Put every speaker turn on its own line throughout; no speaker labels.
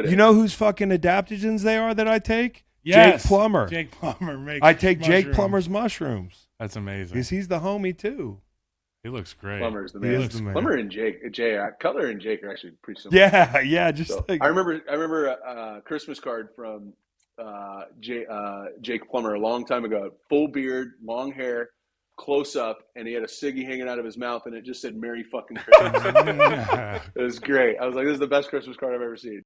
get it.
You know whose fucking adaptogens they are that I take?
Yes.
Jake Plummer.
Jake Plummer makes
I take
mushrooms.
Jake Plummer's mushrooms.
That's amazing.
Because he's the homie, too.
He looks great.
Plummer's the
He
man.
is the man.
Plummer and Cutler and Jake are actually pretty similar.
Yeah. Just
So,
like
I remember a Christmas card from Jake Plummer a long time ago. Full beard, long hair, close up, and he had a ciggy hanging out of his mouth, and it just said "Merry fucking Christmas." It was great. I was like, "This is the best Christmas card I've ever seen."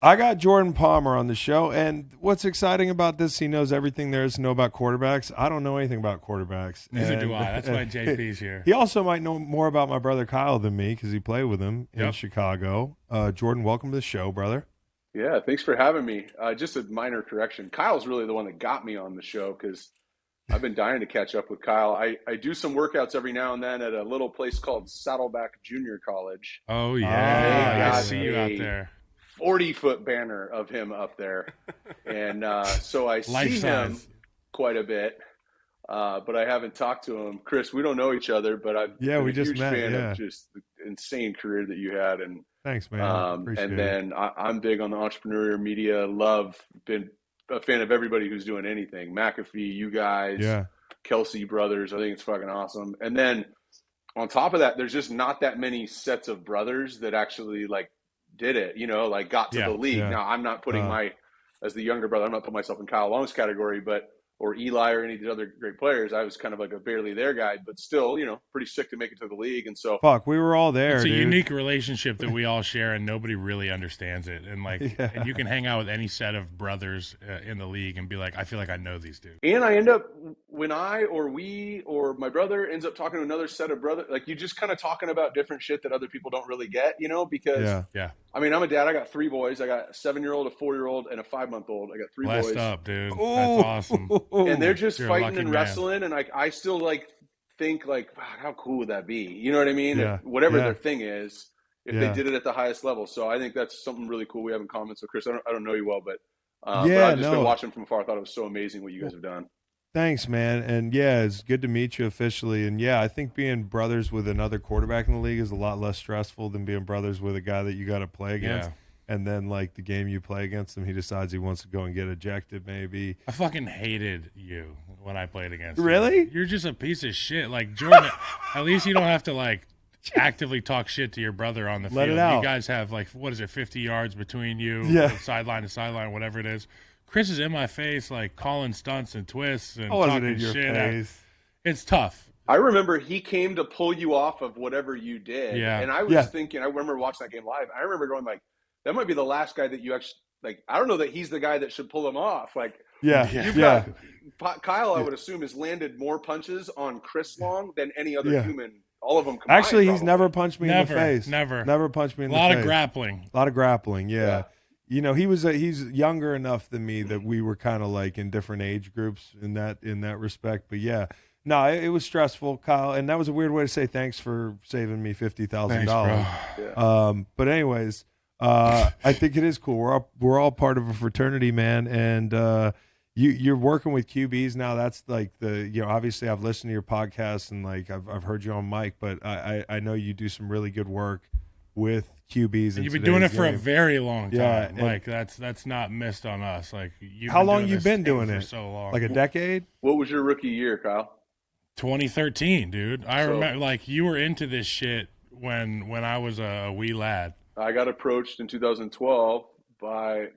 I got Jordan Palmer on the show, and what's exciting about this, he knows everything there is to know about quarterbacks. I don't know anything about quarterbacks.
Neither do I. That's why JP's here.
He also might know more about my brother Kyle than me because he played with him in Chicago. Jordan, welcome to the show, brother.
Yeah, thanks for having me. Just a minor correction. Kyle's really the one that got me on the show because I've been dying to catch up with Kyle. I do some workouts every now and then at a little place called Saddleback Junior College.
Oh, yeah. I see you out
a
there.
40-foot banner of him up there. And so I see him quite a bit, but I haven't talked to him. Chris, we don't know each other, but I'm
we
a
just
huge
met,
fan of just the insane career that you had. And
thanks, man.
and then I'm big on the entrepreneurial media. Been a fan of everybody who's doing anything. McAfee, you guys, Kelsey brothers. I think it's fucking awesome. And then on top of that, there's just not that many sets of brothers that actually did it, got to the league.
Yeah.
Now I'm not putting as the younger brother, I'm not putting myself in Kyle Long's category, or Eli or any of the other great players. I was kind of like a barely there guy, but still, pretty sick to make it to the league. And so
we were all there.
It's a
dude.
unique relationship that we all share, and nobody really understands it. And and you can hang out with any set of brothers in the league and be like, I feel like I know these dudes.
And I end up, when we or my brother ends up talking to another set of brothers, you just kind of talking about different shit that other people don't really get, because I mean, I'm a dad. I got 3 boys. I got a 7-year-old, a 4-year-old, and a 5-month-old. I got 3 boys.
Blessed up, dude.
Ooh.
That's awesome.
And they're just
You're
fighting and wrestling, and I still think wow, how cool would that be? You know what I mean?
Yeah.
Whatever their thing is, if they did it at the highest level. So I think that's something really cool we have in common. So Chris, I don't know you well, but I've just been watching from afar. I thought it was so amazing what you guys have done.
Thanks, man. And it's good to meet you officially. And I think being brothers with another quarterback in the league is a lot less stressful than being brothers with a guy that you got to play against.
Yeah.
And then, the game you play against him, he decides he wants to go and get ejected, maybe.
I fucking hated you when I played against you.
Really?
You're just a piece of shit. Jordan, at least you don't have to, actively talk shit to your brother on the field.
Let it out.
You guys have, 50 yards between you, sideline to sideline, whatever it is. Chris is in my face, calling stunts and twists and talking
in your
shit.
face.
It's tough.
I remember he came to pull you off of whatever you did.
Yeah.
And I was thinking, I remember watching that game live. I remember going that might be the last guy that you actually I don't know that he's the guy that should pull him off. Kyle, I would assume, has landed more punches on Chris Long than any other human. All of them combined.
Actually, he's
probably.
never punched me in the face.
Never
punched me in the face.
A lot of grappling.
A lot of grappling, yeah. He's younger enough than me that we were kind of in different age groups in that respect. But no, it was stressful, Kyle, and that was a weird way to say thanks for saving me $50,000. But anyways, I think it is cool. We're all part of a fraternity, man, and you're working with QBs now. That's obviously I've listened to your podcast and I've heard you on mic, but I know you do some really good work with QBs.
You've been doing it for a very long time.
Yeah,
that's not missed on us.
How long you been doing it?
For so long.
A decade?
What was your rookie year, Kyle?
2013, dude. I remember you were into this shit when I was a wee lad.
I got approached in 2012 by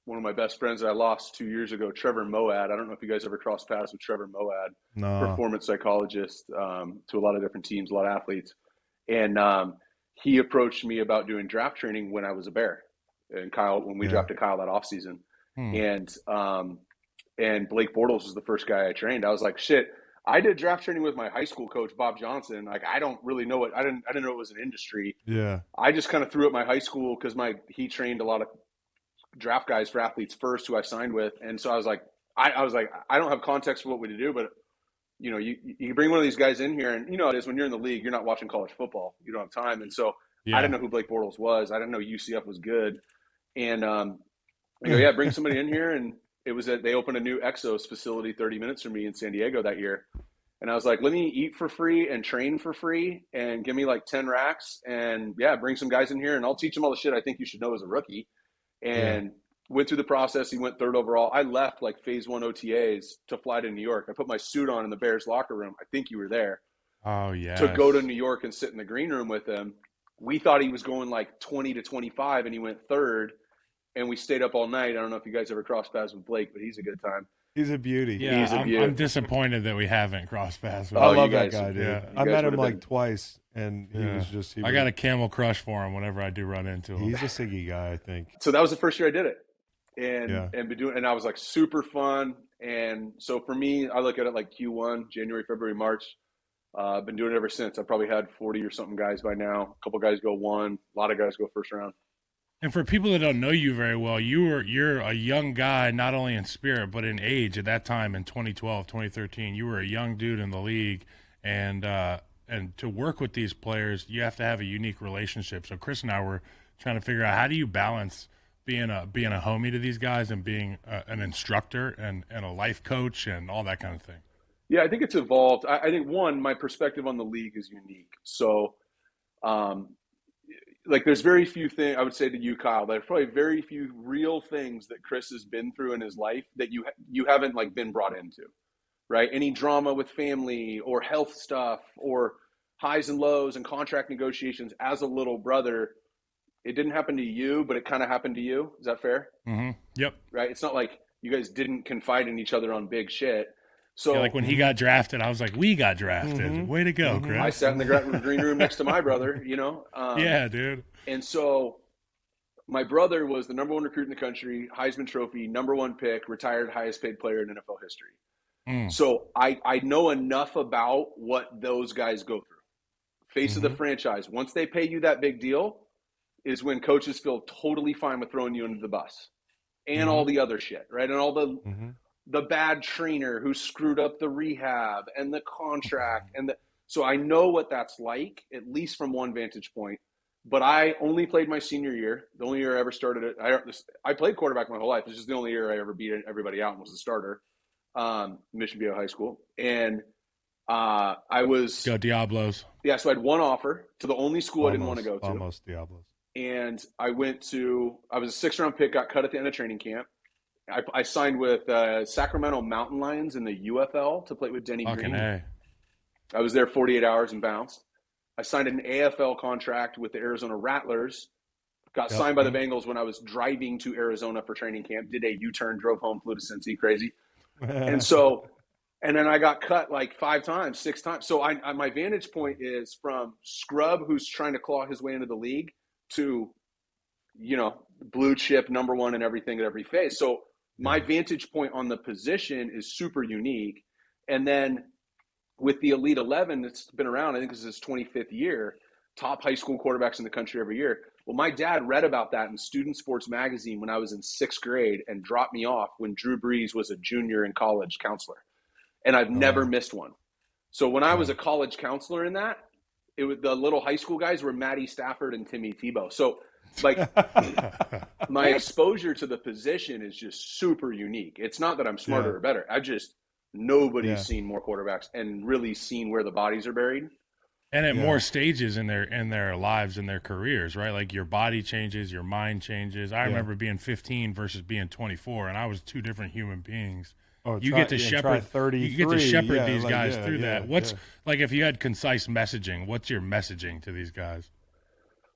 one of my best friends that I lost 2 years ago, Trevor Moad. I don't know if you guys ever crossed paths with Trevor Moad, performance psychologist to a lot of different teams, a lot of athletes. And he approached me about doing draft training when I was a Bear. And Kyle, when we drafted Kyle that offseason. And Blake Bortles was the first guy I trained. I was like, shit, I did draft training with my high school coach, Bob Johnson. I don't really know I didn't know it was an industry.
Yeah.
I just kind of threw at my high school because he trained a lot of draft guys for Athletes First who I signed with. And so I was like, I don't have context for what we do, but you bring one of these guys in here and it is when you're in the league, you're not watching college football. You don't have time. And so I didn't know who Blake Bortles was. I didn't know UCF was good. And bring somebody in here. And it was they opened a new Exos facility 30 minutes from me in San Diego that year. And I was like, let me eat for free and train for free and give me like 10 racks and bring some guys in here and I'll teach them all the shit I think you should know as a rookie. And went through the process. He went 3rd overall. I left like phase 1 OTAs to fly to New York. I put my suit on in the Bears locker room. I think you were there.
Oh, yeah.
To go to New York and sit in the green room with him. We thought he was going like 20 to 25 and he went 3rd. And we stayed up all night. I don't know if you guys ever crossed paths with Blake, but he's a good time.
He's a beauty.
Yeah, I'm disappointed that we haven't crossed paths with
him.
him.
I love that guy, dude.
Yeah.
I met him like twice, and he was just.
I got a camel crush for him whenever I do run into him.
He's a Siggy guy, I think.
So that was the first year I did it, and I was like super fun. And so for me, I look at it like Q1, January, February, March. I've been doing it ever since. I probably had 40 or something guys by now. A couple guys go 1, a lot of guys go first round.
And for people that don't know you very well, you're a young guy, not only in spirit, but in age at that time in 2012, 2013. You were a young dude in the league, and to work with these players, you have to have a unique relationship. So Chris and I were trying to figure out, how do you balance being a homie to these guys and being an instructor and a life coach and all that kind of thing?
Yeah, I think it's evolved. I think, one, my perspective on the league is unique. So like there's very few things I would say to you, Kyle, there's probably very few real things that Chris has been through in his life that you haven't like been brought into, right? Any drama with family or health stuff or highs and lows and contract negotiations as a little brother, it didn't happen to you, but it kind of happened to you. Is that fair?
Mm-hmm. Yep.
Right. It's not like you guys didn't confide in each other on big shit. So
like when he got drafted, I was like, we got drafted. Way to go, Chris.
I sat in the green room next to my brother, you know?
Yeah, dude.
And so my brother was the number 1 recruit in the country, Heisman Trophy, number 1 pick, retired highest paid player in NFL history. So I know enough about what those guys go through. Face of the franchise. Once they pay you that big deal is when coaches feel totally fine with throwing you under the bus and all the other shit, right? And all the bad trainer who screwed up the rehab and the contract so I know what that's like, at least from one vantage point. But I only played my senior year, the only year I ever started it. I played quarterback my whole life. This is the only year I ever beat everybody out and was a starter. Mission Viejo High School. And I was
go Diablos.
Yeah, so I had one offer to the only school I didn't want to go to.
Almost Diablos.
And I was a 6th round pick, got cut at the end of training camp. I signed with Sacramento Mountain Lions in the UFL to play with Denny Green.
A.
I was there 48 hours and bounced. I signed an AFL contract with the Arizona Rattlers. Got signed by the Bengals when I was driving to Arizona for training camp. Did a U-turn, drove home, flew to Cincy, crazy. And then I got cut like 5 times, 6 times. So my vantage point is from scrub who's trying to claw his way into the league to, blue chip number 1 in everything at every phase. So my vantage point on the position is super unique. And then with the Elite 11 that's been around, I think this is his 25th year, top high school quarterbacks in the country every year. Well, my dad read about that in Student Sports Magazine when I was in 6th grade and dropped me off when Drew Brees was a junior in college counselor. And I've never missed one. So when I was a college counselor in that, the little high school guys were Matty Stafford and Timmy Tebow. So like my exposure to the position is just super unique. It's not that I'm smarter or better. Nobody's seen more quarterbacks and really seen where the bodies are buried.
And at more stages in their lives and their careers, right? Like your body changes, your mind changes. I remember being 15 versus being 24, and I was 2 different human beings. You get to shepherd these guys through that. What's like if you had concise messaging? What's your messaging to these guys?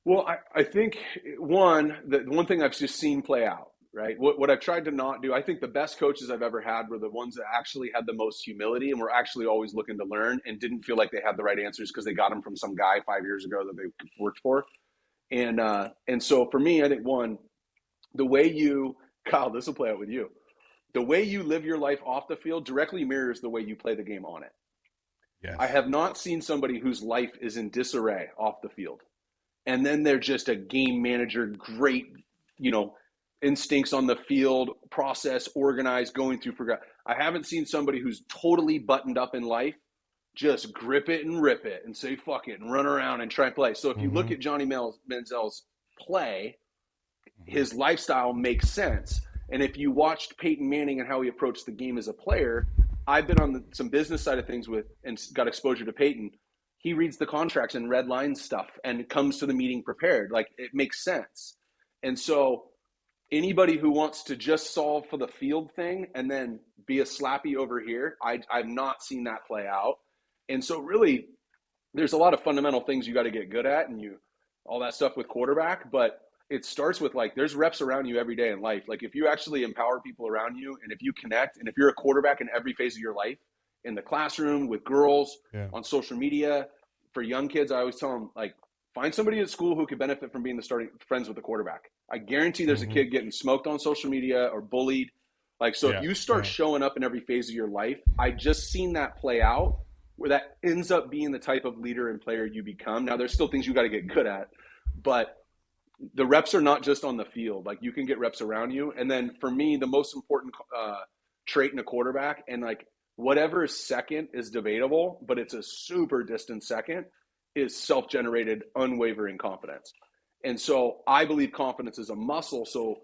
Well, I think the one thing I've just seen play out, right? What I've tried to not do, I think the best coaches I've ever had were the ones that actually had the most humility and were actually always looking to learn and didn't feel like they had the right answers because they got them from some guy 5 years ago that they worked for. And so for me, I think the way Kyle, this will play out with you. The way you live your life off the field directly mirrors the way you play the game on it.
Yes.
I have not seen somebody whose life is in disarray off the field. And then they're just a game manager, great, instincts on the field, process, organized, going through progress. I haven't seen somebody who's totally buttoned up in life just grip it and rip it and say fuck it and run around and try and play. So if you look at Johnny Manziel's play, his lifestyle makes sense. And if you watched Peyton Manning and how he approached the game as a player, I've been on some business side of things with and got exposure to Peyton. He reads the contracts and red line stuff and comes to the meeting prepared. Like, it makes sense. And so anybody who wants to just solve for the field thing and then be a slappy over here, I've not seen that play out. And so really, there's a lot of fundamental things you got to get good at, and all that stuff with quarterback, but it starts with, like, there's reps around you every day in life. Like, if you actually empower people around you, and if you connect, and if you're a quarterback in every phase of your life, in the classroom, with girls, on social media, for young kids, I always tell them, like, find somebody at school who could benefit from being the starting friends with the quarterback. I guarantee there's a kid getting smoked on social media or bullied. Like, so if you start showing up in every phase of your life, I just seen that play out, where that ends up being the type of leader and player you become. Now, there's still things you got to get good at, but the reps are not just on the field. Like, you can get reps around you. And then for me, the most important trait in a quarterback, and like whatever is second is debatable, but it's a super distant second, is self-generated, unwavering confidence. And so I believe confidence is a muscle. So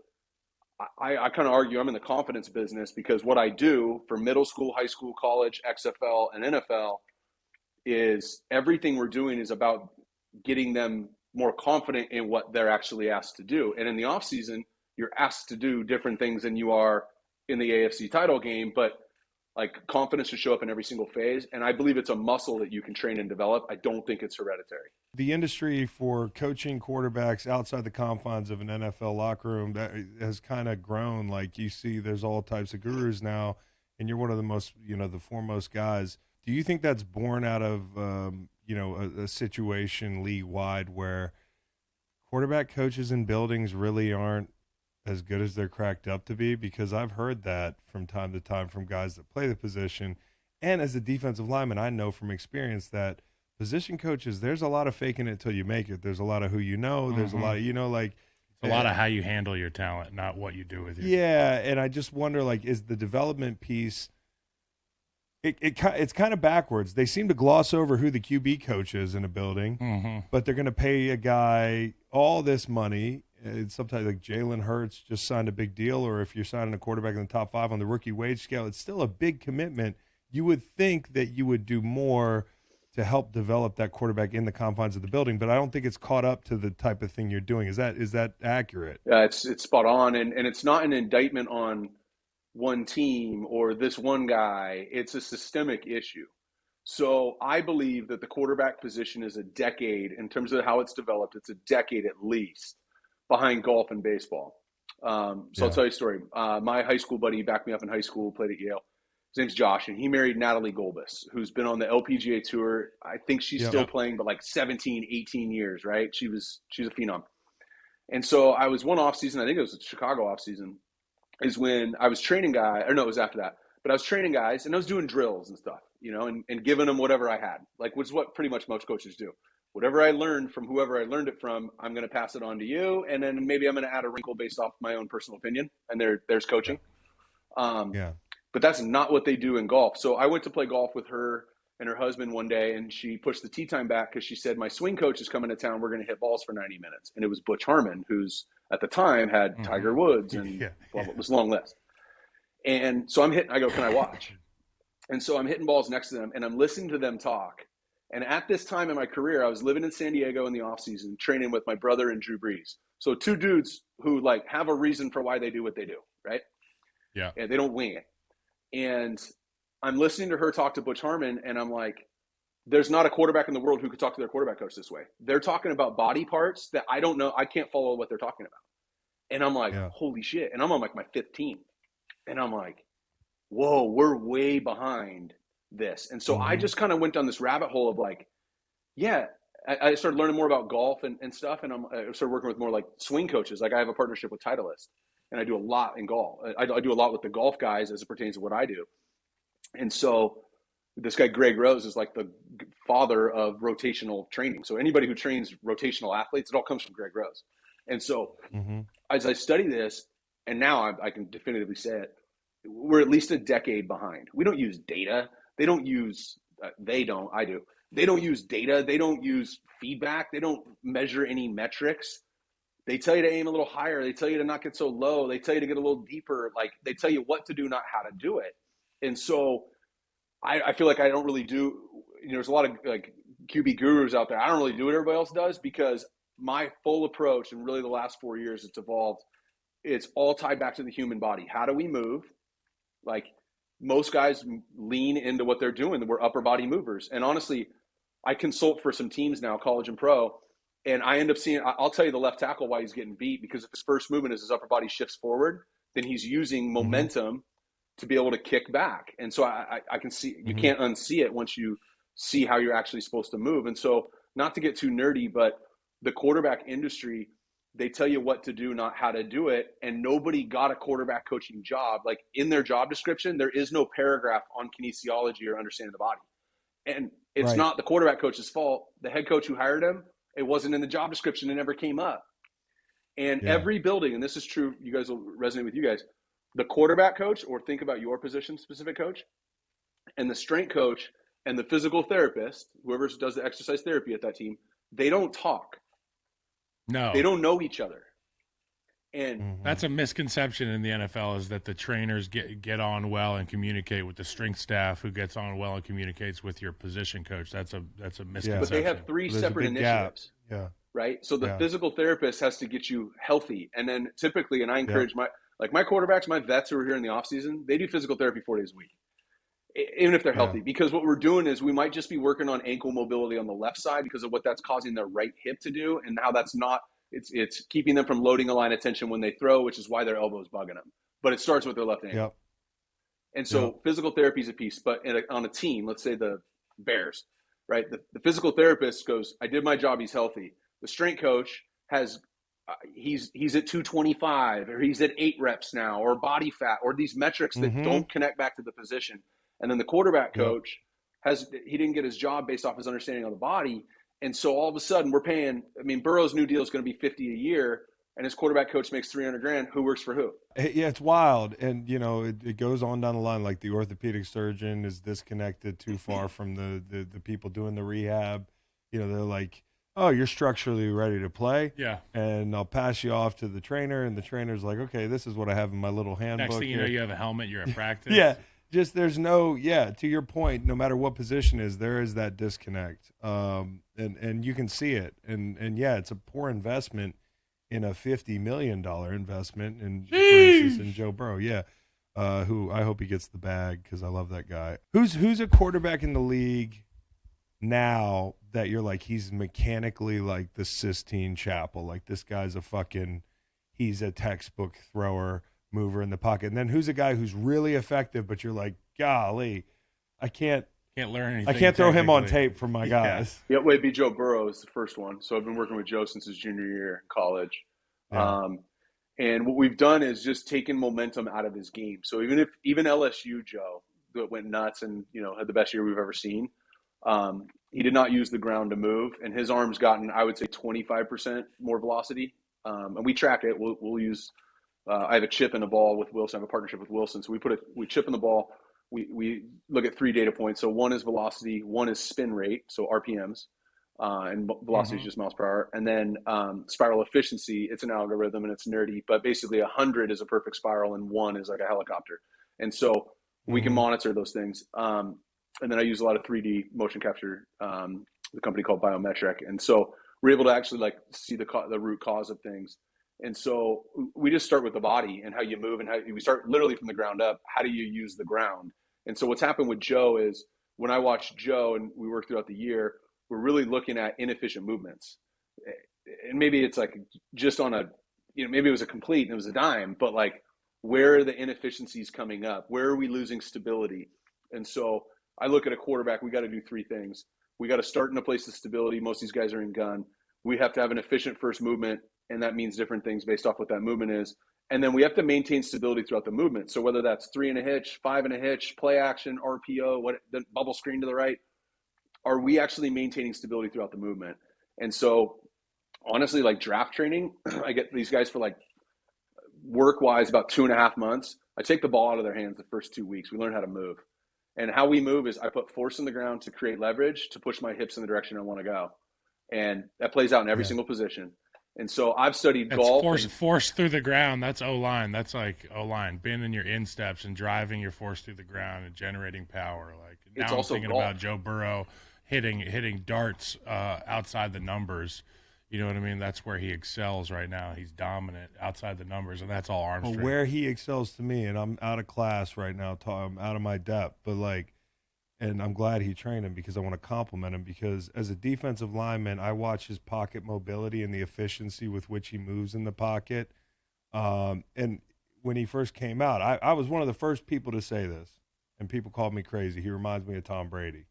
I kind of argue I'm in the confidence business, because what I do for middle school, high school, college, XFL, and NFL is everything we're doing is about getting them more confident in what they're actually asked to do. And in the off season, you're asked to do different things than you are in the AFC title game, but like, confidence should show up in every single phase. And I believe it's a muscle that you can train and develop. I don't think it's hereditary.
The industry for coaching quarterbacks outside the confines of an NFL locker room, that has kind of grown. Like, you see, there's all types of gurus now, and you're one of the most, the foremost guys. Do you think that's born out of, a situation league-wide where quarterback coaches in buildings really aren't as good as they're cracked up to be? Because I've heard that from time to time from guys that play the position. And as a defensive lineman, I know from experience that position coaches, there's a lot of faking it till you make it. There's a lot of who you know. There's a lot of, like.
It's a lot of how you handle your talent, not what you do with it.
Yeah, and I just wonder, like, is the development piece – it's kind of backwards. They seem to gloss over who the QB coach is in a building, but they're going to pay a guy all this money. It's sometimes like Jalen Hurts just signed a big deal, or if you're signing a quarterback in the top 5 on the rookie wage scale, it's still a big commitment. You would think that you would do more to help develop that quarterback in the confines of the building, but I don't think it's caught up to the type of thing you're doing. Is that accurate?
Yeah, it's spot on, and it's not an indictment on one team or this one guy. It's a systemic issue. So I believe that the quarterback position is a decade, in terms of how it's developed, it's a decade at least behind golf and baseball. I'll tell you a story. My high school buddy backed me up in high school, played at Yale. His name's Josh, and he married Natalie Golbus, who's been on the LPGA tour. I think she's still playing, but like 17, 18 years, right? She's a phenom. And so I was one off season, I think it was the Chicago off season, is when I was training guys, or no, it was after that. But I was training guys, and I was doing drills and stuff, and giving them whatever I had, like, which is what pretty much most coaches do. Whatever I learned from whoever I learned it from, I'm going to pass it on to you, and then maybe I'm going to add a wrinkle based off my own personal opinion, and there's coaching. But that's not what they do in golf. So I went to play golf with her and her husband one day, and she pushed the tee time back because she said, my swing coach is coming to town. We're going to hit balls for 90 minutes. And it was Butch Harmon, who's at the time had Tiger Woods and blah, blah, this long list. And so I go, can I watch? And so I'm hitting balls next to them, and I'm listening to them talk. And at this time in my career, I was living in San Diego in the off season, training with my brother and Drew Brees. So two dudes who like have a reason for why they do what they do, right?
Yeah.
And they don't wing it. And I'm listening to her talk to Butch Harmon, and I'm like, there's not a quarterback in the world who could talk to their quarterback coach this way. They're talking about body parts that I don't know. I can't follow what they're talking about. And I'm like, holy shit. And I'm on like my 15th. And I'm like, whoa, we're way behind this. And so I just kind of went down this rabbit hole of like, I started learning more about golf and stuff. And I started working with more like swing coaches. Like, I have a partnership with Titleist, and I do a lot in golf. I do a lot with the golf guys as it pertains to what I do. And so this guy, Greg Rose, is like the father of rotational training. So anybody who trains rotational athletes, it all comes from Greg Rose. And so as I study this, and now I can definitively say it, we're at least a decade behind. We don't use data. They don't use, I do. They don't use data. They don't use feedback. They don't measure any metrics. They tell you to aim a little higher. They tell you to not get so low. They tell you to get a little deeper. Like, they tell you what to do, not how to do it. And so I feel like I don't really do, there's a lot of like QB gurus out there. I don't really do what everybody else does because my full approach, and really the last 4 years it's evolved, it's all tied back to the human body. How do we move? Like most guys lean into what they're doing. We're upper body movers. And honestly, I consult for some teams now, college and pro, and I end up seeing, I'll tell you the left tackle why he's getting beat, because if his first movement is his upper body shifts forward, then he's using momentum to be able to kick back. And so I can see, you can't unsee it once you see how you're actually supposed to move. And so not to get too nerdy, but the quarterback industry, they tell you what to do, not how to do it. And nobody got a quarterback coaching job. Like in their job description, there is no paragraph on kinesiology or understanding the body. And it's not the quarterback coach's fault. The head coach who hired him, it wasn't in the job description. It never came up. And every building, and this is true, you guys will resonate with you guys, the quarterback coach, or think about your position specific coach, and the strength coach and the physical therapist, whoever does the exercise therapy at that team, they don't talk.
No.
They don't know each other. And
that's a misconception in the NFL, is that the trainers get on well and communicate with the strength staff, who gets on well and communicates with your position coach. That's a misconception.
But they have three separate initiatives.
Yeah.
Right? So the physical therapist has to get you healthy. And then typically, and I encourage my quarterbacks, my vets who are here in the off season, they do physical therapy 4 days a week, even if they're healthy, because what we're doing is we might just be working on ankle mobility on the left side because of what that's causing their right hip to do, and how that's not, it's keeping them from loading a line of tension when they throw, which is why their elbow's bugging them. But it starts with their left ankle. And so physical therapy is a piece, but on a team, let's say the Bears, right? The physical therapist goes, I did my job, he's healthy. The strength coach has, he's at 225, or he's at 8 reps now, or body fat, or these metrics that don't connect back to the position. And then the quarterback coach he didn't get his job based off his understanding of the body. And so all of a sudden we're paying, Burrow's new deal is going to be 50 a year, and his quarterback coach makes 300 grand. Who works for who?
Yeah, it's wild. And, it goes on down the line. Like the orthopedic surgeon is disconnected too far from the people doing the rehab. They're like, oh, you're structurally ready to play.
Yeah.
And I'll pass you off to the trainer. And the trainer's like, okay, this is what I have in my little handbook.
Next thing you know, you have a helmet, you're at practice.
Just there's no, to your point, no matter what position is, there is that disconnect. And you can see it. And it's a poor investment in a $50 million investment in, for instance, in Joe Burrow. Who I hope he gets the bag, because I love that guy. Who's a quarterback in the league now that you're like, he's mechanically like the Sistine Chapel? Like, this guy's he's a textbook thrower, mover in the pocket. And then who's a guy who's really effective, but you're like, golly, I can't
learn anything.
I can't throw him on tape for my guys.
It'd be Joe Burrow is the first one. So I've been working with Joe since his junior year in college. And what we've done is just taken momentum out of his game. So even LSU Joe, that went nuts and had the best year we've ever seen, he did not use the ground to move, and his arm's gotten, I would say, 25% more velocity. And we track it. We'll use I have a chip in the ball with Wilson. I have a partnership with Wilson. So we chip in the ball. We look at 3 data points. So one is velocity, one is spin rate, so RPMs, and velocity is just miles per hour. And then spiral efficiency, it's an algorithm and it's nerdy, but basically 100 is a perfect spiral and 1 is like a helicopter. And so we can monitor those things. And then I use a lot of 3D motion capture, the company called Biometric. And so we're able to actually see the root cause of things. And so we just start with the body and how you move, and how we start literally from the ground up. How do you use the ground? And so what's happened with Joe is, when I watch Joe and we work throughout the year, we're really looking at inefficient movements. And maybe it's like just on maybe it was a complete and it was a dime, but where are the inefficiencies coming up? Where are we losing stability? And so I look at a quarterback, we got to do 3 things. We got to start in a place of stability. Most of these guys are in gun. We have to have an efficient first movement, and that means different things based off what that movement is. And then we have to maintain stability throughout the movement. So whether that's 3 and a hitch, 5 and a hitch, play action, RPO, the bubble screen to the right, are we actually maintaining stability throughout the movement? And so honestly, draft training, I get these guys for work-wise about 2.5 months. I take the ball out of their hands the first 2 weeks. We learn how to move. And how we move is I put force in the ground to create leverage, to push my hips in the direction I want to go. And that plays out in every single position. And so I've studied
That's
golf.
force through the ground. That's O-line. That's like O-line. Being in your insteps and driving your force through the ground and generating power. Like now
It's
I'm
also
thinking
golf.
about Joe Burrow hitting darts outside the numbers. You know what I mean? That's where he excels right now. He's dominant outside the numbers, and that's all arm
Well,
strength.
where he excels to me, and I'm out of class right now, I'm out of my depth, but like, and I'm glad he trained him because I want to compliment him because as a defensive lineman, I watch his pocket mobility and the efficiency with which he moves in the pocket. And when he first came out, I was one of the first people to say this, and people called me crazy. He reminds me of Tom Brady.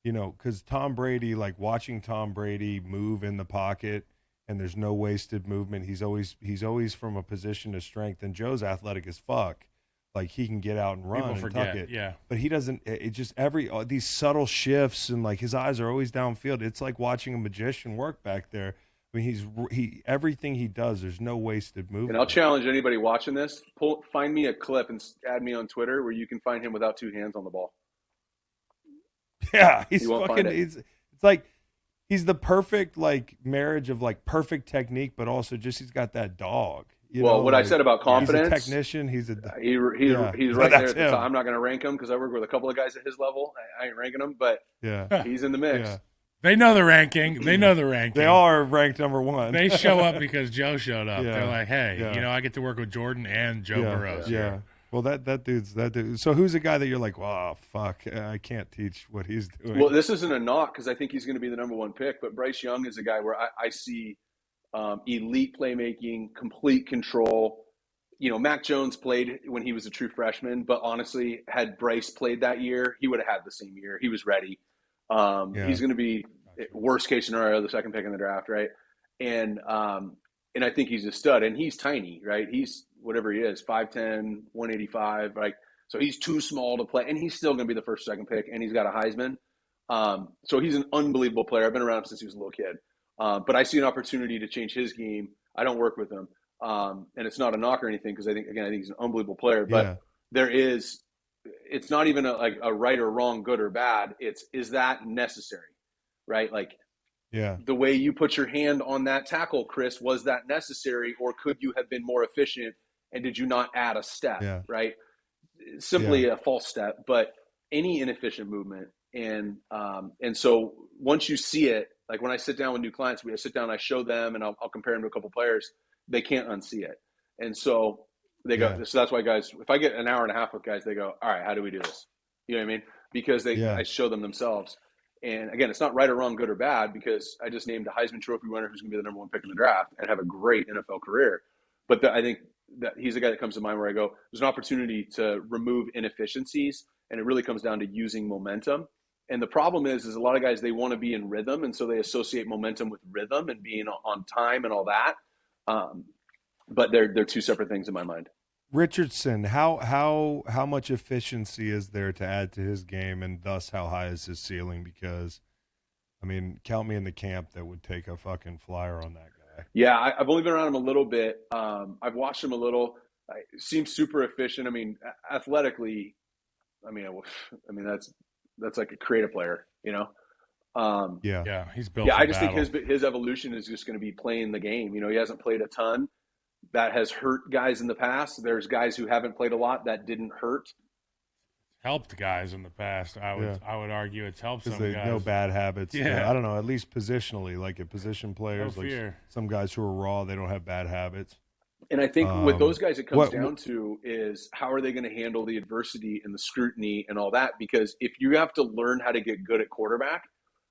You know, because Tom Brady, like watching Tom Brady move in the pocket, and there's no wasted movement. He's always from a position of strength. And Joe's athletic as fuck, like he can get out and run
People
and
forget,
tuck it.
yeah.
But he doesn't. It just these subtle shifts and like his eyes are always downfield. It's like watching a magician work back there. I mean, everything he does. There's no wasted movement.
And I'll challenge anybody watching this: find me a clip and add me on Twitter where you can find him without two hands on the ball.
Yeah, he's
You won't
fucking.
find it.
It's like he's the perfect like marriage of like perfect technique, but also just he's got that dog. You know,
What I said about confidence,
he's a technician. He's
he's
Yeah.
right there
That's
at the top.
him.
I'm not going to rank him because I work with a couple of guys at his level. I ain't ranking him, but
yeah,
he's in the mix.
yeah.
They know the ranking. They know the ranking.
They all are ranked number one.
They show up because Joe showed up.
Yeah.
They're like, hey,
Yeah.
you know, I get to work with Jordan and Joe Burrows.
Yeah.
Here.
Well, that dude. So who's the guy that you're like, wow, fuck, I can't teach what he's doing?
Well, this isn't a knock because I think he's going to be the number one pick, but Bryce Young is a guy where I see elite playmaking, complete control. You know, Mac Jones played when he was a true freshman, but honestly, had Bryce played that year, he would have had the same year. He was ready. He's going to be worst case scenario, the second pick in the draft, right? And I think he's a stud, and he's tiny, right? He's whatever he is, 5'10", 185, like so he's too small to play, and he's still going to be the first, second pick, and he's got a Heisman. So he's an unbelievable player. I've been around him since he was a little kid, but I see an opportunity to change his game. I don't work with him, and it's not a knock or anything because I think he's an unbelievable player. But it's not even a right or wrong, good or bad. Is that necessary, right? Like.
Yeah.
The way you put your hand on that tackle, Chris, was that necessary, or could you have been more efficient? And did you not add a step?
Yeah.
Right? Simply a false step, but any inefficient movement. And so once you see it, like when I sit down with new clients, I sit down, I show them, and I'll compare them to a couple players. They can't unsee it, and so they go. So that's why guys, if I get an hour and a half with guys, they go, "All right, how do we do this?" You know what I mean? Because I show them themselves. And again, it's not right or wrong, good or bad, because I just named a Heisman Trophy winner who's going to be the number one pick in the draft and have a great NFL career. But I think that he's the guy that comes to mind where I go, there's an opportunity to remove inefficiencies, and it really comes down to using momentum. And the problem is a lot of guys, they want to be in rhythm, and so they associate momentum with rhythm and being on time and all that. But they're two separate things in my mind.
Richardson, how much efficiency is there to add to his game, and thus how high is his ceiling? Because, I mean, count me in the camp that would take a fucking flyer on that guy.
Yeah, I've only been around him a little bit. I've watched him a little. He seems super efficient. I mean, athletically, I mean that's like a creative player, you know.
Yeah, he's built.
Yeah, I just think his evolution is just going to be playing the game. You know, he hasn't played a ton. That has hurt guys in the past. There's guys who haven't played a lot that didn't hurt.
Helped guys in the past. I would argue it's helped some guys.
No bad habits.
Yeah.
I don't know, at least positionally, like at position players,
No
like
fear.
some guys who are raw, they don't have bad habits.
And I think with those guys, it comes down to is how are they going to handle the adversity and the scrutiny and all that? Because if you have to learn how to get good at quarterback,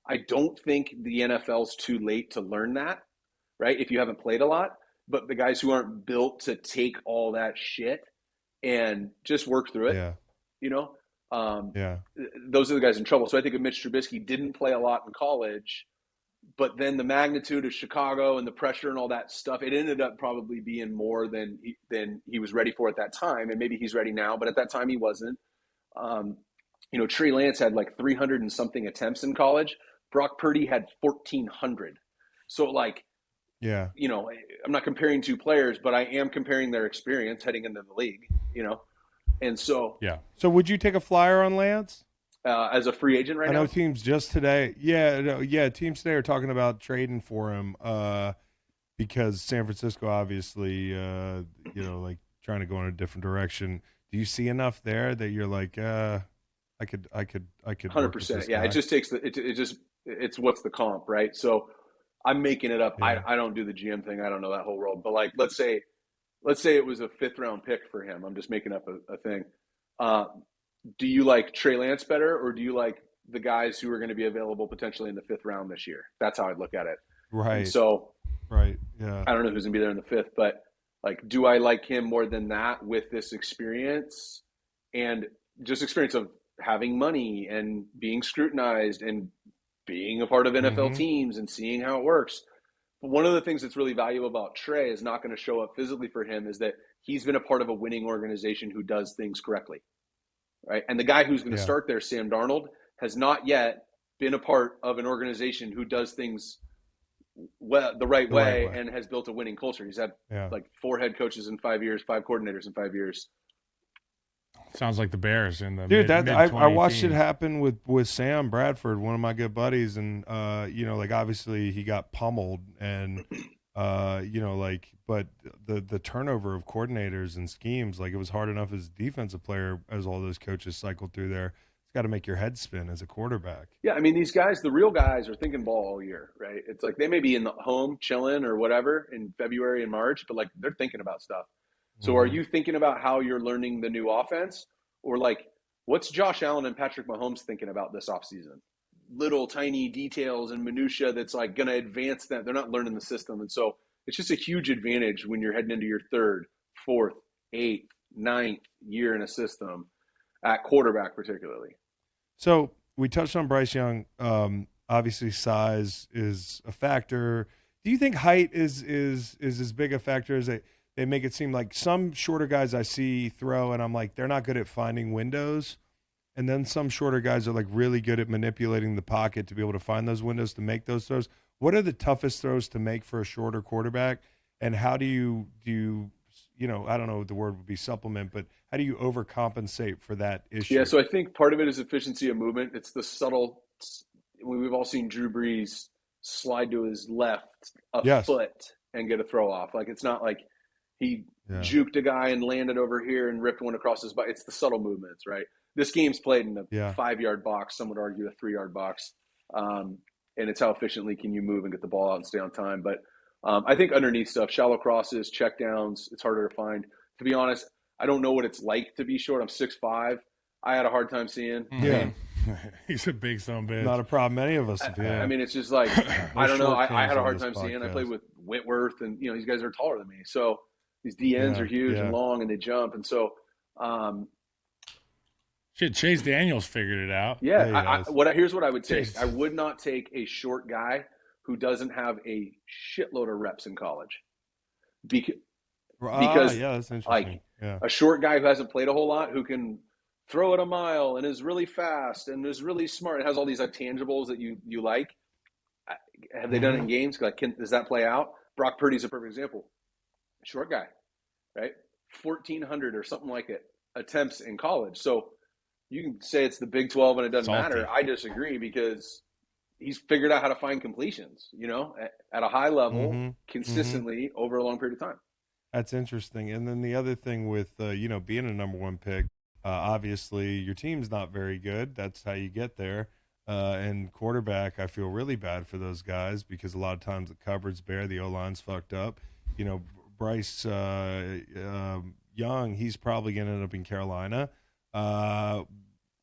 I don't think the NFL's too late to learn that, right? If you haven't played a lot. But the guys who aren't built to take all that shit and just work through it, you know, those are the guys in trouble. So I think if Mitch Trubisky didn't play a lot in college, but then the magnitude of Chicago and the pressure and all that stuff, it ended up probably being more than he was ready for at that time. And maybe he's ready now, but at that time he wasn't. You know, Trey Lance had like 300 and something attempts in college. Brock Purdy had 1,400. So like, you know, I'm not comparing two players, but I am comparing their experience heading into the league, you know? And so.
Yeah. So would you take a flyer on Lance?
As a free agent right now?
I know teams just today. Teams today are talking about trading for him. because San Francisco obviously, like trying to go in a different direction. Do you see enough there that you're like, I could work with
100%.
this
Yeah, it
guy?
just takes it's what's the comp, right? So I'm making it up.
Yeah.
I don't do the GM thing. I don't know that whole world. But like, let's say it was a 5th round pick for him. I'm just making up a thing. Uh, do you like Trey Lance better, or do you like the guys who are going to be available potentially in the 5th round this year? That's how I'd look at it. And
Right.
so
Right. Yeah.
I don't know who's going to be there in the 5th, but like, do I like him more than that with this experience and just experience of having money and being scrutinized and being a part of NFL
Mm-hmm.
teams and seeing how it works? But one of the things that's really valuable about Trey is not going to show up physically for him is that he's been a part of a winning organization who does things correctly, right? And the guy who's going to
Yeah.
start there, Sam Darnold, has not yet been a part of an organization who does things the right
The right
way
way.
and has built a winning culture. He's had
Yeah.
like 4 head coaches in 5 years, 5 coordinators in 5 years.
Sounds like the Bears in the
Dude,
mid
I watched it
2010s.
happen with Sam Bradford, one of my good buddies, and like obviously he got pummeled, and but the turnover of coordinators and schemes, like it was hard enough as a defensive player as all those coaches cycled through there. It's got to make your head spin as a quarterback.
Yeah, I mean, these guys, the real guys, are thinking ball all year, right? It's like they may be in the home chilling or whatever in February and March, but like they're thinking about stuff. So are
Mm-hmm.
you thinking about how you're learning the new offense, or like what's Josh Allen and Patrick Mahomes thinking about this offseason? Little tiny details and minutia that's like going to advance them. They're not learning the system, and so it's just a huge advantage when you're heading into your 3rd, 4th, 8th, 9th year in a system at quarterback, particularly.
So we touched on Bryce Young. Obviously, size is a factor. Do you think height is as big a factor as they make it seem? Like some shorter guys I see throw, and I'm like, they're not good at finding windows. And then some shorter guys are like really good at manipulating the pocket to be able to find those windows to make those throws. What are the toughest throws to make for a shorter quarterback? And how do you I don't know what the word would be, supplement, but how do you overcompensate for that issue?
Yeah, so I think part of it is efficiency of movement. It's the subtle. We've all seen Drew Brees slide to his left a
Yes.
foot and get a throw off. Like it's not like he
Yeah.
juked a guy and landed over here and ripped one across his butt. It's the subtle movements, right? This game's played in a
Yeah.
5-yard box. Some would argue a 3-yard box, and it's how efficiently can you move and get the ball out and stay on time. But I think underneath stuff, shallow crosses, check downs, it's harder to find. To be honest, I don't know what it's like to be short. I'm 6'5". I had a hard time seeing.
Yeah.
He's a big son of a bitch.
Not a problem. Any of us have. Yeah.
I mean, it's just like I don't know.
short
I had
kings
a
on
hard
this
time seeing. I
podcast.
played with Whitworth, and these guys are taller than me. So these DNs
Yeah,
are huge
yeah.
and long, and they jump. And so,
Shit, Chase Daniels figured it out.
yeah.
Yeah, he does.
Here's what I would take.
Jeez.
I would not take a short guy who doesn't have a shitload of reps in college, because
Yeah, that's interesting.
like
Yeah.
a short guy who hasn't played a whole lot, who can throw it a mile and is really fast and is really smart and has all these intangibles that you like. Have they done it in games? Like, does that play out? Brock Purdy's a perfect example. Short guy, right? 1,400 or something like it attempts in college. So you can say it's the Big 12 and it doesn't
Salty.
matter. I disagree because he's figured out how to find completions, at a high level,
Mhm.
consistently over a long period of time.
That's interesting. And then the other thing with being a number one pick, obviously your team's not very good. That's how you get there. And quarterback, I feel really bad for those guys because a lot of times the cupboard's bare, the O-line's fucked up. Bryce Young, he's probably going to end up in Carolina.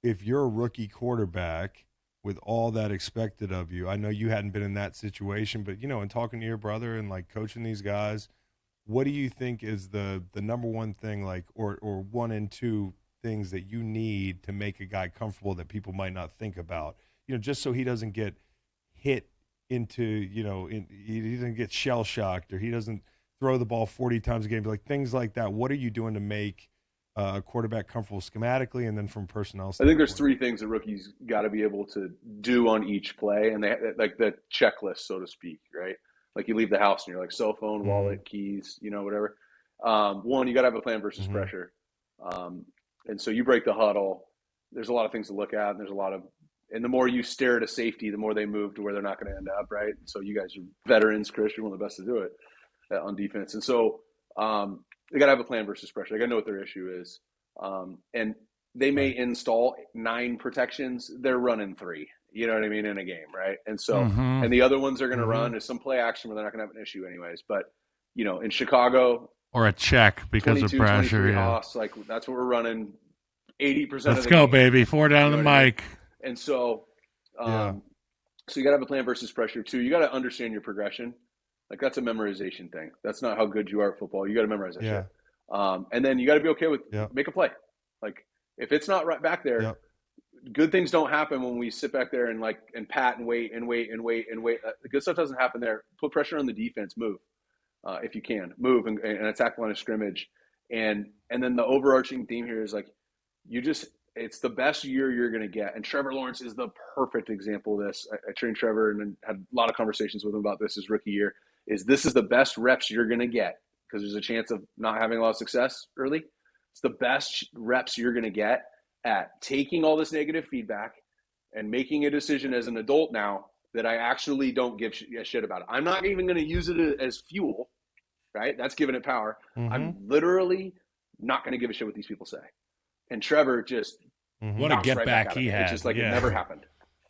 If you're a rookie quarterback with all that expected of you, I know you hadn't been in that situation, but in talking to your brother and like coaching these guys, what do you think is the number one thing, like, or one and two things that you need to make a guy comfortable that people might not think about? Just so he doesn't get hit into, he doesn't get shell shocked or he doesn't throw the ball 40 times a game, like things like that. What are you doing to make a quarterback comfortable schematically and then from personnel
I think there's
standpoint?
3 things that rookies got to be able to do on each play, and they like the checklist, so to speak, right? Like you leave the house and you're like cell phone, wallet, keys, whatever. One, you got to have a plan versus pressure, and so you break the huddle. There's a lot of things to look at, and and the more you stare at a safety, the more they move to where they're not going to end up, right? So you guys are veterans, Chris. You're one of the best to do it. on defense. And so they got to have a plan versus pressure. They got to know what their issue is. And they may install 9 protections. They're running 3, you know what I mean, in a game, right? And so, and the other ones they're going to run is some play action where they're not going to have an issue anyways. But, you know, in Chicago,
or a check because of pressure. Yeah.
Hoss, like that's what we're running 80% of the
Let's go,
game.
Baby. 4 down the mic.
And so, so you got to have a plan versus pressure too. You got to understand your progression. Like that's a memorization thing. That's not how good you are at football. You got to memorize that shit. And then you got to be okay with make a play. Like if it's not right back there, good things don't happen when we sit back there and pat and wait. The good stuff doesn't happen there. Put pressure on the defense. Move if you can. Move and attack the line of scrimmage. And then the overarching theme here is like it's the best year you're going to get. And Trevor Lawrence is the perfect example of this. I trained Trevor and had a lot of conversations with him about this his rookie year. This is the best reps you're going to get because there's a chance of not having a lot of success early. It's the best reps you're going to get at taking all this negative feedback and making a decision as an adult now that I actually don't give a shit about it. I'm not even going to use it as fuel, right? That's giving it power. I'm literally not going to give a shit what these people say. And Trevor just
what a get back he had.
It's just like it never happened.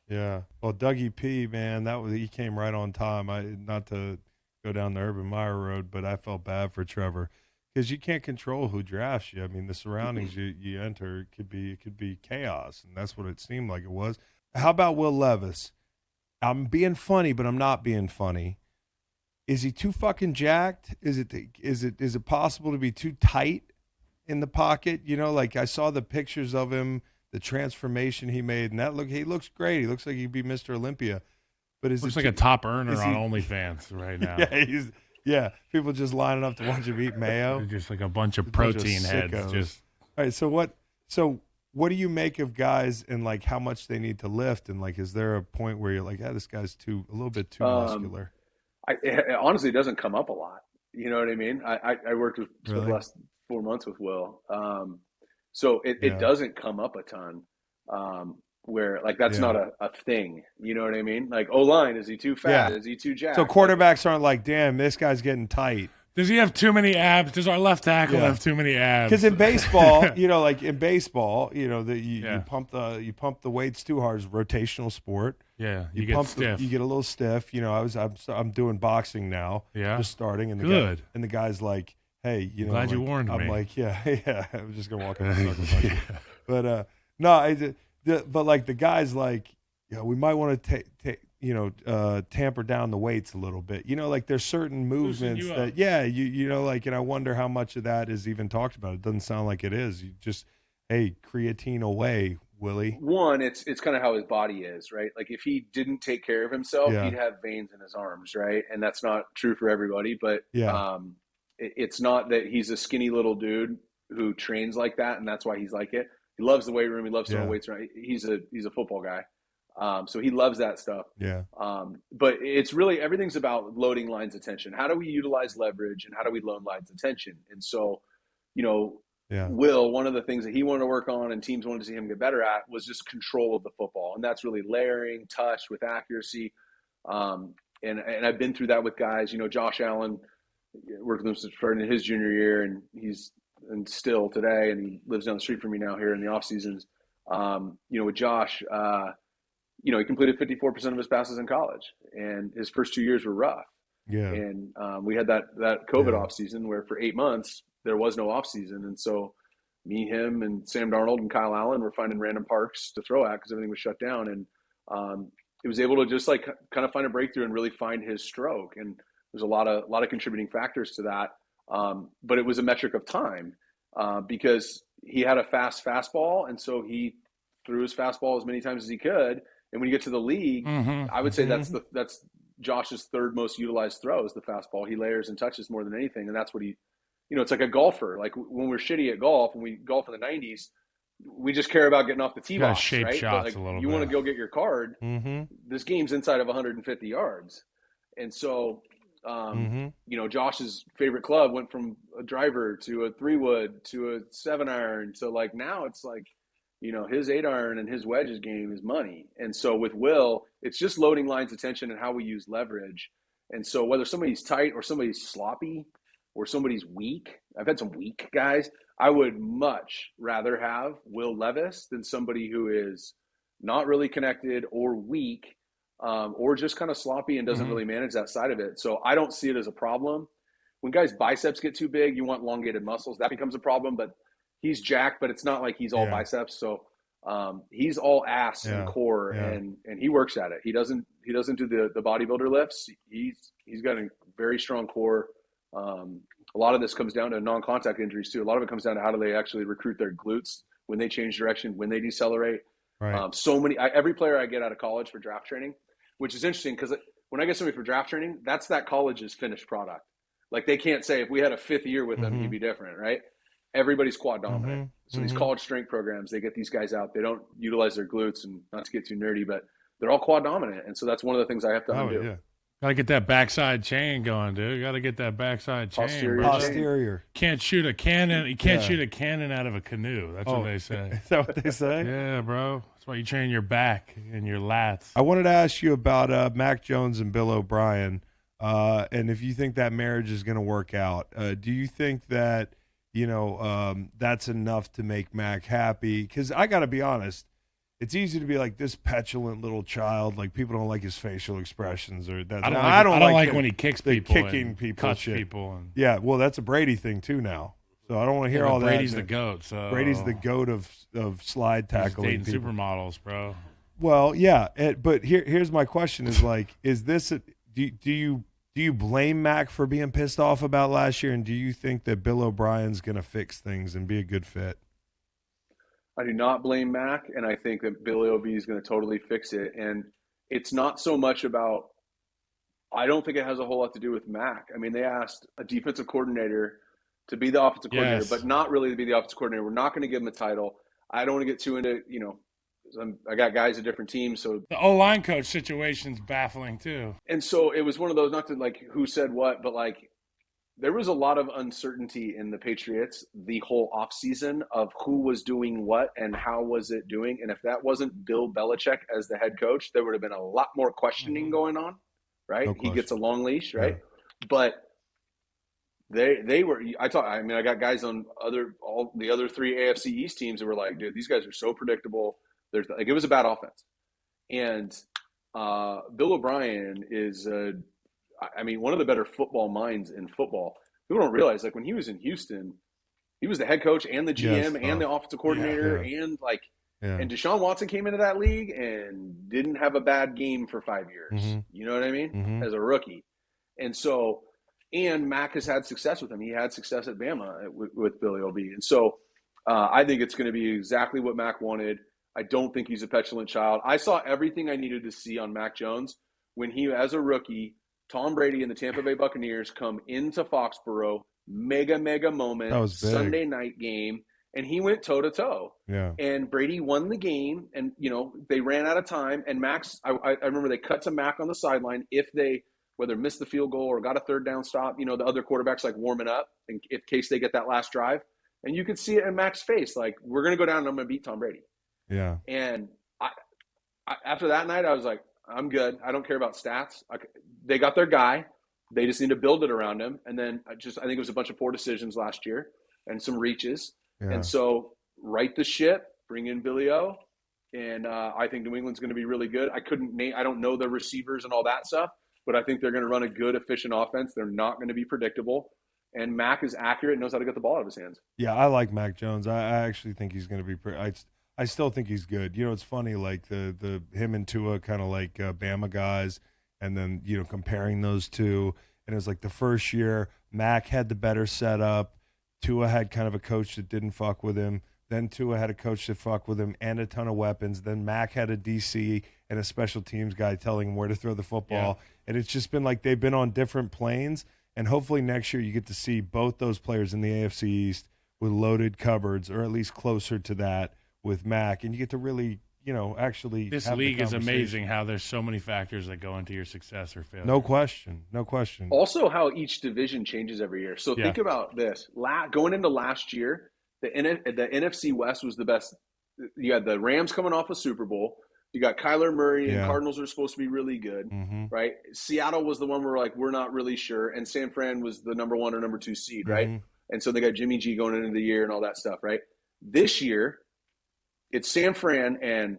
Yeah. Well, Dougie P, man, he came right on time. Not to go down the Urban Meyer road, but I felt bad for Trevor because you can't control who drafts you. I mean, the surroundings you enter could be chaos, and that's what it seemed like it was. How about Will Levis? I'm being funny, but I'm not being funny. Is he too fucking jacked? Is it possible to be too tight in the pocket? You know, like I saw the pictures of him, the transformation he made, and he looks great. He looks like he'd be Mr. Olympia. But looks
like a top earner on OnlyFans right now.
Yeah, people just lining up to watch him eat mayo.
Just like a bunch of protein heads.
All right, so what do you make of guys and like how much they need to lift, and like is there a point where you're like, this guy's a little bit too muscular?
It honestly doesn't come up a lot. You know what I mean? I worked with the last 4 months with Will, so it doesn't come up a ton. Where like that's not a thing, you know what I mean? Like O-line, is he too fat? Is he too jacked?
So quarterbacks aren't like, damn, this guy's getting tight.
Does he have too many abs? Does our left tackle have too many abs?
Because in baseball, you know, you pump the weights too hard. It's a rotational sport.
Yeah, you get stiff.
You get a little stiff. You know, I'm doing boxing now.
Yeah,
just starting. And the guy's like, hey, you know,
glad you warned me.
I'm like, yeah. I'm just gonna walk in the circle. But no, but like the guy's like, we might want to tamper down the weights a little bit. You know, like there's certain movements that, you know, like, and I wonder how much of that is even talked about. It doesn't sound like it is. You just, hey, creatine away, Willie.
One, it's kind of how his body is, right? Like if he didn't take care of himself, he'd have veins in his arms, right? And that's not true for everybody, but it's not that he's a skinny little dude who trains like that, and that's why he's like it. He loves the weight room. He loves throwing weights around. He's a football guy. So he loves that stuff.
Yeah.
But it's really, everything's about loading lines of tension. How do we utilize leverage and how do we load lines of tension? And so, you know, Will, one of the things that he wanted to work on and teams wanted to see him get better at was just control of the football. And that's really layering, touch with accuracy. And I've been through that with guys, you know, Josh Allen worked with him starting in his junior year, and he's still today, and he lives down the street from me now here in the off seasons. You know, with Josh, you know, he completed 54% of his passes in college, and his first 2 years were rough.
Yeah.
And we had that COVID off season where for 8 months there was no off season, and so me, him, and Sam Darnold and Kyle Allen were finding random parks to throw at because everything was shut down, and he was able to just like kind of find a breakthrough and really find his stroke. And there's a lot of contributing factors to that. But it was a metric of time because he had a fast fastball, and so he threw his fastball as many times as he could. And when you get to the league, I would say that's Josh's third most utilized throw is the fastball. He layers and touches more than anything, and that's what he, you know, it's like a golfer. Like when we're shitty at golf and we golf in the 90s, we just care about getting off the tee box,
shape
right?
shots
but like,
a little
you
bit.
want to go get your card. This game's inside of 150 yards, and so. You know, Josh's favorite club went from a driver to a 3-wood to a 7-iron to like now it's like, you know, his 8-iron and his wedges game is money. And so with Will, it's just loading lines of tension and how we use leverage. And so whether somebody's tight or somebody's sloppy or somebody's weak, I've had some weak guys. I would much rather have Will Levis than somebody who is not really connected or weak, or just kind of sloppy and doesn't really manage that side of it. So I don't see it as a problem. When guys' biceps get too big, you want elongated muscles. That becomes a problem, but he's jacked, but it's not like he's all biceps. So he's all ass and core, and he works at it. He doesn't do the bodybuilder lifts. He's got a very strong core. A lot of this comes down to non-contact injuries too. A lot of it comes down to how do they actually recruit their glutes when they change direction, when they decelerate.
Right.
Every player I get out of college for draft training, which is interesting because when I get somebody for draft training, that's that college's finished product. Like they can't say if we had a fifth year with him, he'd be different, right? Everybody's quad dominant. So these college strength programs, they get these guys out. They don't utilize their glutes, and not to get too nerdy, but they're all quad dominant. And so that's one of the things I have to undo.
Yeah.
Gotta get that backside chain going, dude. Gotta get that backside chain.
Posterior.
Can't shoot a cannon. You can't shoot a cannon out of a canoe. That's what they say.
Is that what they say?
Yeah, bro. That's why you train your back and your lats.
I wanted to ask you about Mac Jones and Bill O'Brien, and if you think that marriage is going to work out. Do you think that that's enough to make Mac happy? Because I got to be honest, it's easy to be like this petulant little child. Like people don't like his facial expressions or that.
I don't like when he kicks people,
kicking people,
cuts people. And,
yeah, well, that's a Brady thing too now. So I don't want to hear all that.
Brady's the GOAT. So
Brady's the GOAT of slide tackling.
Dating supermodels, bro.
Well, yeah, but here's my question: is this do you blame Mac for being pissed off about last year, and do you think that Bill O'Brien's going to fix things and be a good fit?
I do not blame Mac, and I think that Billy O.B. is going to totally fix it. And it's not so much about – I don't think it has a whole lot to do with Mac. I mean, they asked a defensive coordinator to be the offensive coordinator, but not really to be the offensive coordinator. We're not going to give him a title. I don't want to get too into I got guys at different teams. So
the O-line coach situation's baffling too.
And so it was one of those, not to like who said what, but like there was a lot of uncertainty in the Patriots the whole offseason of who was doing what and how was it doing. And if that wasn't Bill Belichick as the head coach, there would have been a lot more questioning going on, right?
No
he gets a long leash, right? Yeah. But they were – I got guys on all the other three AFC East teams that were like, dude, these guys are so predictable. It was a bad offense. And Bill O'Brien is one of the better football minds in football. People don't realize, like, when he was in Houston, he was the head coach and the GM and the offensive coordinator and Deshaun Watson came into that league and didn't have a bad game for 5 years. You know what I mean? As a rookie. And so and Mac has had success with him. He had success at Bama with Billy O.B. And so I think it's going to be exactly what Mac wanted. I don't think he's a petulant child. I saw everything I needed to see on Mac Jones when he, as a rookie, Tom Brady and the Tampa Bay Buccaneers come into Foxborough, mega moment,
that was big.
Sunday night game, and he went toe-to-toe.
Yeah.
And Brady won the game, and, they ran out of time. And Max, I remember they cut to Mac on the sideline if they – whether missed the field goal or got a third down stop, the other quarterback's like warming up in case they get that last drive. And you could see it in Mac's face, like, we're going to go down and I'm going to beat Tom Brady.
Yeah.
And I after that night, I was like, I'm good. I don't care about stats. They got their guy. They just need to build it around him. And then I think it was a bunch of poor decisions last year and some reaches. Yeah. And so right the ship, bring in Billy O. And I think New England's going to be really good. I don't know the receivers and all that stuff, but I think they're going to run a good, efficient offense. They're not going to be predictable. And Mac is accurate and knows how to get the ball out of his hands.
Yeah, I like Mac Jones. I actually think he's going to be I still think he's good. It's funny, like the him and Tua kind of like Bama guys, and then, comparing those two. And it was like the first year, Mac had the better setup. Tua had kind of a coach that didn't fuck with him. Then Tua had a coach that fucked with him and a ton of weapons. Then Mac had a DC and a special teams guy telling him where to throw the football. Yeah. And it's just been like they've been on different planes. And hopefully next year you get to see both those players in the AFC East with loaded cupboards, or at least closer to that with Mac. And you get to really, actually
this
have
league is amazing how there's so many factors that go into your success or failure.
No question.
Also how each division changes every year. So think about this. Going into last year, the NFC West was the best. You had the Rams coming off a Super Bowl. You got Kyler Murray, and
Yeah.
Cardinals are supposed to be really good,
Mm-hmm.
right? Seattle was the one where we're not really sure, and San Fran was the number 1 or number 2 seed, right?
Mm-hmm.
And so they got Jimmy G going into the year and all that stuff, right? This year, it's San Fran, and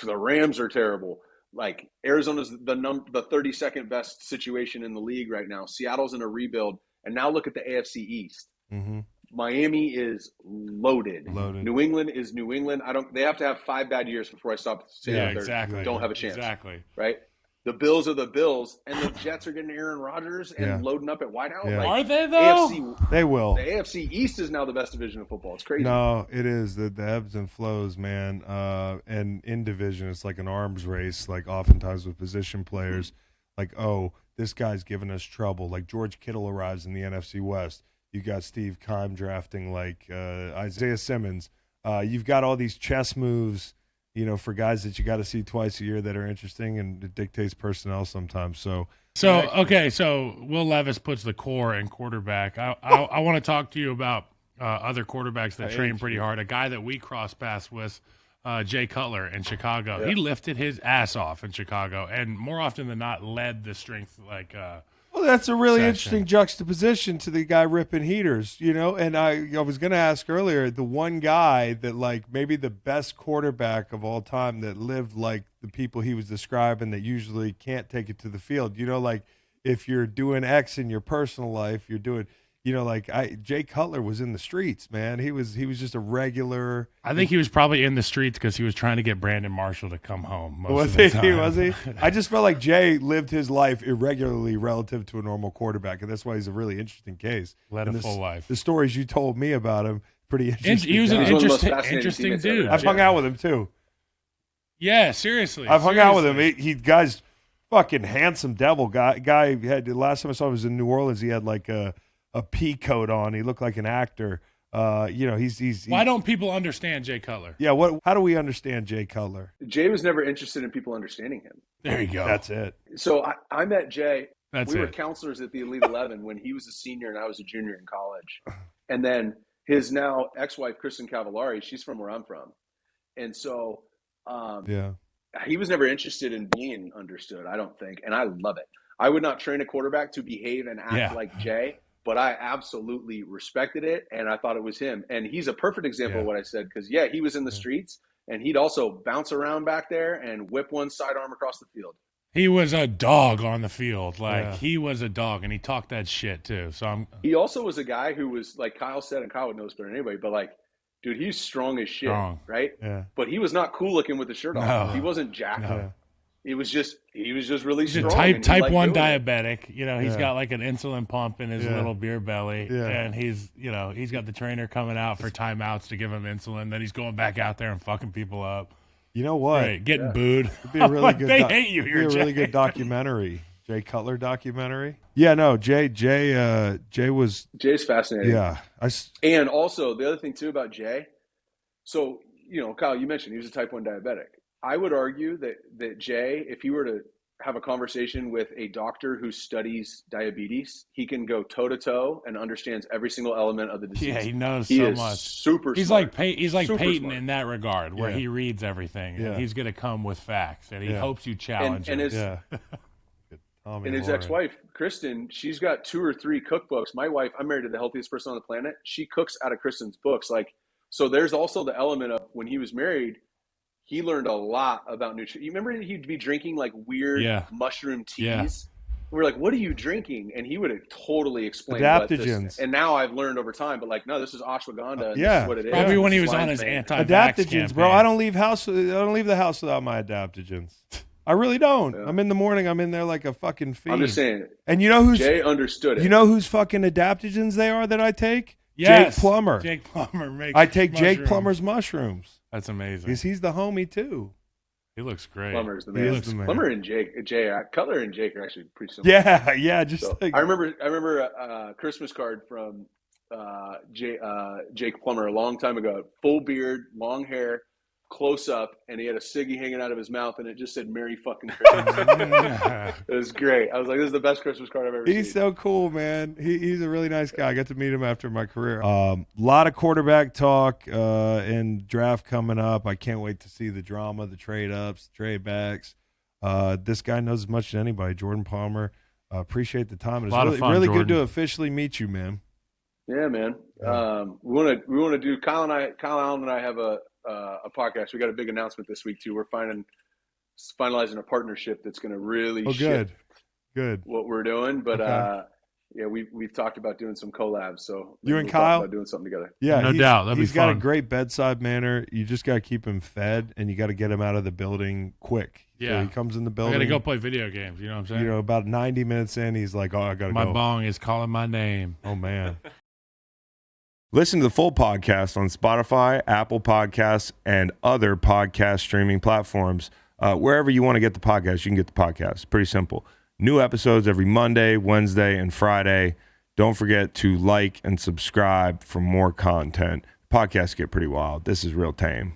the Rams are terrible. Like Arizona's the 32nd best situation in the league right now. Seattle's in a rebuild, and now look at the AFC East.
Mm-hmm.
Miami is loaded.
Loaded.
New England is New England. They have to have 5 bad years before I stop saying
Yeah,
that they
exactly.
don't have a chance.
Exactly.
Right? The Bills are the Bills, and the Jets are getting Aaron Rodgers and
Yeah.
loading up at Whiteout.
Yeah.
Are they though?
They will.
The AFC East is now the best division of football. It's crazy.
No, it is the ebbs and flows, man. And in division, it's like an arms race. Like oftentimes with position players, like this guy's giving us trouble. Like George Kittle arrives in the NFC West. You got Steve Keim drafting like Isaiah Simmons. You've got all these chess moves, for guys that you got to see twice a year that are interesting, and it dictates personnel sometimes. So
Will Levis puts the core in quarterback. I want to talk to you about other quarterbacks that train pretty hard. A guy that we cross paths with, Jay Cutler in Chicago. Yeah. He lifted his ass off in Chicago, and more often than not led the strength
Well, that's a really
session.
Interesting juxtaposition to the guy ripping heaters, And I was going to ask earlier, the one guy that maybe the best quarterback of all time that lived like the people he was describing that usually can't take it to the field. If you're doing X in your personal life, you're doing, Jay Cutler was in the streets, man. He was just a regular.
I think he was probably in the streets because he was trying to get Brandon Marshall to come home.
Was he? I just felt like Jay lived his life irregularly relative to a normal quarterback, and that's why he's a really interesting case.
Led a full life.
The stories you told me about him, pretty interesting.
He was an interesting dude.
I've hung out with him too.
Yeah, seriously.
I've hung out with him. He guy's fucking handsome devil guy. Had last time I saw him was in New Orleans. He had like a pea coat on. He looked like an actor. He's
Why don't people understand Jay Cutler?
Yeah, how do we understand Jay Cutler?
Jay was never interested in people understanding him.
There you go.
That's it.
So I met Jay.
We
were counselors at the Elite 11 when he was a senior and I was a junior in college. And then his now ex-wife, Kristen Cavallari, she's from where I'm from. And so he was never interested in being understood, I don't think. And I love it. I would not train a quarterback to behave and act like Jay. But I absolutely respected it, and I thought it was him. And he's a perfect example of what I said because, he was in the streets, and he'd also bounce around back there and whip one sidearm across the field.
He was a dog on the field. He was a dog, and he talked that shit too. So
He also was a guy who was, like Kyle said, and Kyle would know this better than anybody, but, dude, he's strong as shit, right?
Yeah.
But he was not cool looking with the shirt off.
No.
He wasn't jacked.
No.
He was just really
he's
strong.
A type 1
diabetic.
diabetic. He's got like an insulin pump in his little beer belly, and he's got the trainer coming out for timeouts to give him insulin. Then he's going back out there and fucking people up.
You know what?
Right, getting booed.
It'd be a really good.
They hate you here.
It'd be a really good documentary. Jay Cutler documentary. Yeah, no, Jay was.
Jay's fascinating.
Yeah,
and also the other thing too about Jay. So Kyle, you mentioned he was a type 1 diabetic. I would argue that Jay, if he were to have a conversation with a doctor who studies diabetes, he can go toe to toe and understands every single element of the disease.
Yeah, he knows
he
so
is
much.
Super.
He's
smart.
He's like
Super
Peyton
smart.
in that regard, where he reads everything.
Yeah.
And he's going to come with facts, and he hopes you challenge
and
him.
And his ex-wife, Kristen, she's got 2 or 3 cookbooks. My wife, I'm married to the healthiest person on the planet. She cooks out of Kristen's books. So there's also the element of when he was married, he learned a lot about nutrition. You remember he'd be drinking weird mushroom teas?
Yeah.
We're like, what are you drinking? And he would have totally explained
adaptogens.
And now I've learned over time, but no, this is ashwagandha. And
Yeah.
this is what it is.
Probably when he
This
was
is
on
why
his
I'm saying.
anti-vax
Adaptogens,
campaign.
bro. I don't leave the house without my adaptogens. I really don't.
Yeah.
I'm in the morning. I'm in there like a fucking fiend.
I'm just saying.
And you know who's
Jay understood it.
You know whose fucking adaptogens they are that I take?
Yes.
Jake Plummer.
Jake Plummer makes
I take Jake
mushrooms.
Plummer's mushrooms
That's amazing.
because he's the homie too.
He looks great.
Plummer's the
He
man.
is the man.
Plummer and Jay, Cutler and Jake are actually pretty similar.
Yeah. Just
So,
like
I remember a Christmas card from Jake Plummer a long time ago. Full beard, long hair. close up, and he had a ciggy hanging out of his mouth, and it just said "Merry fucking Christmas." It was great. I was like, "This is the best Christmas card I've ever seen."
He's so cool, man. He's a really nice guy. I got to meet him after my career. Lot of quarterback talk and draft coming up. I can't wait to see the drama, the trade ups, the trade backs. This guy knows as much as anybody, Jordan Palmer. Appreciate the time. It's really good to officially meet you, man.
Yeah, man. We want to do Kyle Allen and I have a podcast. We got a big announcement this week too. We're finalizing a partnership that's going to really shift what we're doing. But yeah, we've talked about doing some collabs. So
you and Kyle
about doing something together.
Yeah,
no doubt. That'd be fun.
He's got a great bedside manner. You just got to keep him fed, and you got to get him out of the building quick.
Yeah,
so he comes in the building.
I got to go play video games. You know what I'm saying?
About 90 minutes in, he's like, "Oh, I got to go.
My bong is calling my name."
Oh man. Listen to the full podcast on Spotify, Apple Podcasts, and other podcast streaming platforms. Wherever you want to get the podcast, you can get the podcast. Pretty simple. New episodes every Monday, Wednesday, and Friday. Don't forget to like and subscribe for more content. Podcasts get pretty wild. This is real tame.